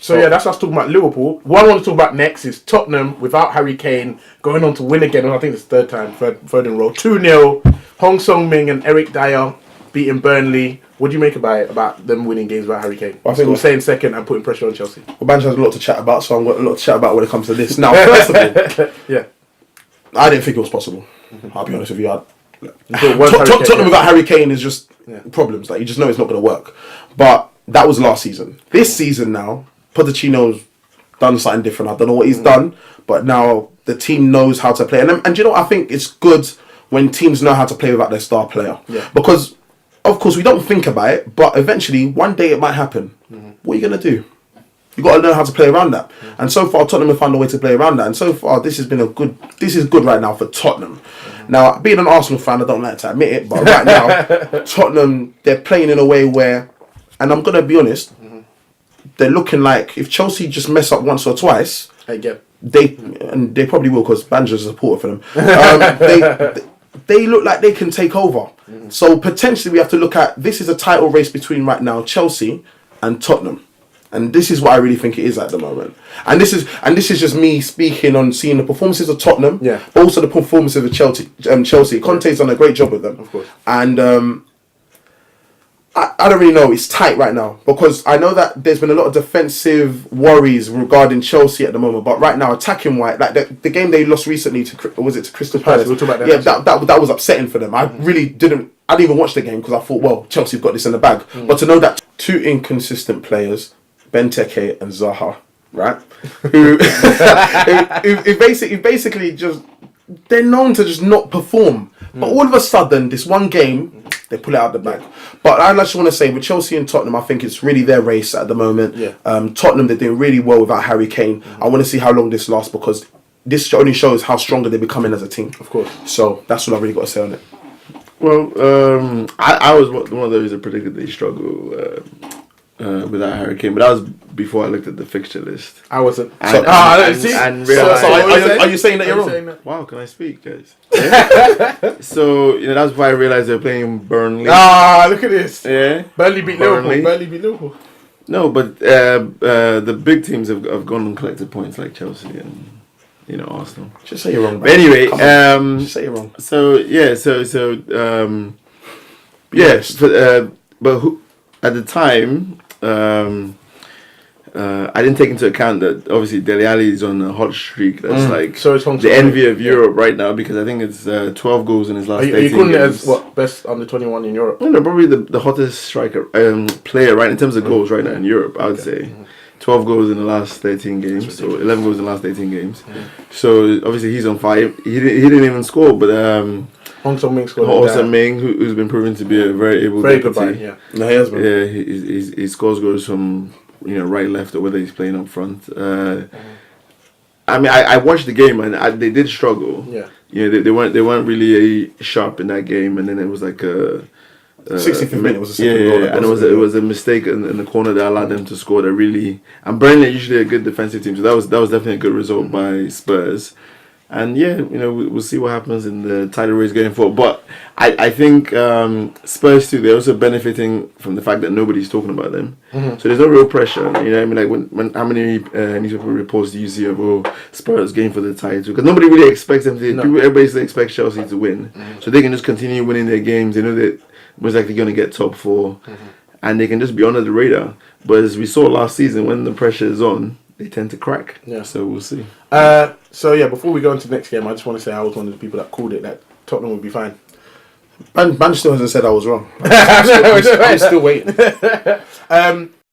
So yeah, that's us talking about Liverpool. What I want to talk about next is Tottenham without Harry Kane going on to win again. I think it's third in a row. 2-0. Hong Sung-min and Eric Dyer beating Burnley. What do you make about them winning games without Harry Kane? I think we're saying second and putting pressure on Chelsea. Well, Banjo has a lot to chat about, so I've got a lot to chat about when it comes to this. Now, first of all, yeah, I didn't think it was possible. I'll be honest with you. Tottenham without Harry Kane is just problems. Like, you just know it's not going to work. But that was last season. This season now, Pochettino's done something different. I don't know what he's done, but now the team knows how to play. And you know what? I think it's good when teams know how to play without their star player. Yeah. Because, of course, we don't think about it, but eventually, one day it might happen. What are you going to do? You've got to learn how to play around that. And so far, Tottenham have found a way to play around that. And so far, this is good right now for Tottenham. Now, being an Arsenal fan, I don't like to admit it, but right now, Tottenham, they're playing in a way where, and I'm going to be honest, they're looking like if Chelsea just mess up once or twice, they probably will because Banjo's a supporter for them. They look like they can take over. So potentially we have to look at, this is a title race between right now Chelsea and Tottenham. And this is what I really think it is at the moment. And this is just me speaking on seeing the performances of Tottenham, but also the performances of Chelsea. Conte's done a great job with them. Of course. And I don't really know. It's tight right now because I know that there's been a lot of defensive worries regarding Chelsea at the moment. But right now, attacking wise, like the game they lost recently to Crystal Palace? We'll talk about that. That was upsetting for them. I didn't even watch the game because I thought, well, Chelsea've got this in the bag. But to know that two inconsistent players, Benteke and Zaha, right, who basically just, they're known to just not perform. But all of a sudden, this one game, they pull it out the bag. But I just want to say, with Chelsea and Tottenham, I think it's really their race at the moment. Tottenham, they're doing really well without Harry Kane. I want to see how long this lasts because this only shows how stronger they're becoming as a team. Of course. So that's what I really got to say on it. Well, I was one of those that predicted they struggle without Harry Kane, but that was before I looked at the fixture list. I wasn't. And are you saying that you're wrong? Wow, can I speak, guys? Yeah. So that's why I realized they're playing Burnley. Look at this. Yeah, Burnley beat Liverpool. No, but the big teams have gone and collected points like Chelsea and Arsenal. Just say you're wrong. But anyway, just say you're wrong. So but who at the time? I didn't take into account that obviously Dele Alli is on a hot streak. That's the envy of Europe right now because I think it's 12 goals in his last 18 games. Are you calling it as best under 21 in Europe? No, probably the hottest striker player right in terms of goals right now in Europe. I would say 12 goals in the last 13 games, so 11 goals in the last 18 games. So obviously he's on fire. He didn't even score, but Hong Sung-min scored. who's been proven to be a very able deputy. No, he has been. Yeah, he scores goals from right, left, or whether he's playing up front. I mean, I watched the game and they did struggle. Yeah. They weren't really sharp in that game, and then it was like a 65th minute was a second goal. And it was a mistake in the corner that allowed them to score. That really, and Burnley are usually a good defensive team, so that was definitely a good result by Spurs. And we'll see what happens in the title race going forward. But I think Spurs too, they're also benefiting from the fact that nobody's talking about them. So there's no real pressure. You know what I mean? Like when how many newspaper reports do you see of Spurs going for the title? Because nobody really expects them to. Everybody still expects Chelsea to win, so they can just continue winning their games. They know that most likely going to get top 4, and they can just be under the radar. But as we saw last season, when the pressure is on, they tend to crack. Yeah. So we'll see. Before we go into the next game, I just want to say I was one of the people that called it that Tottenham would be fine. Man still hasn't said I was wrong. I'm still waiting.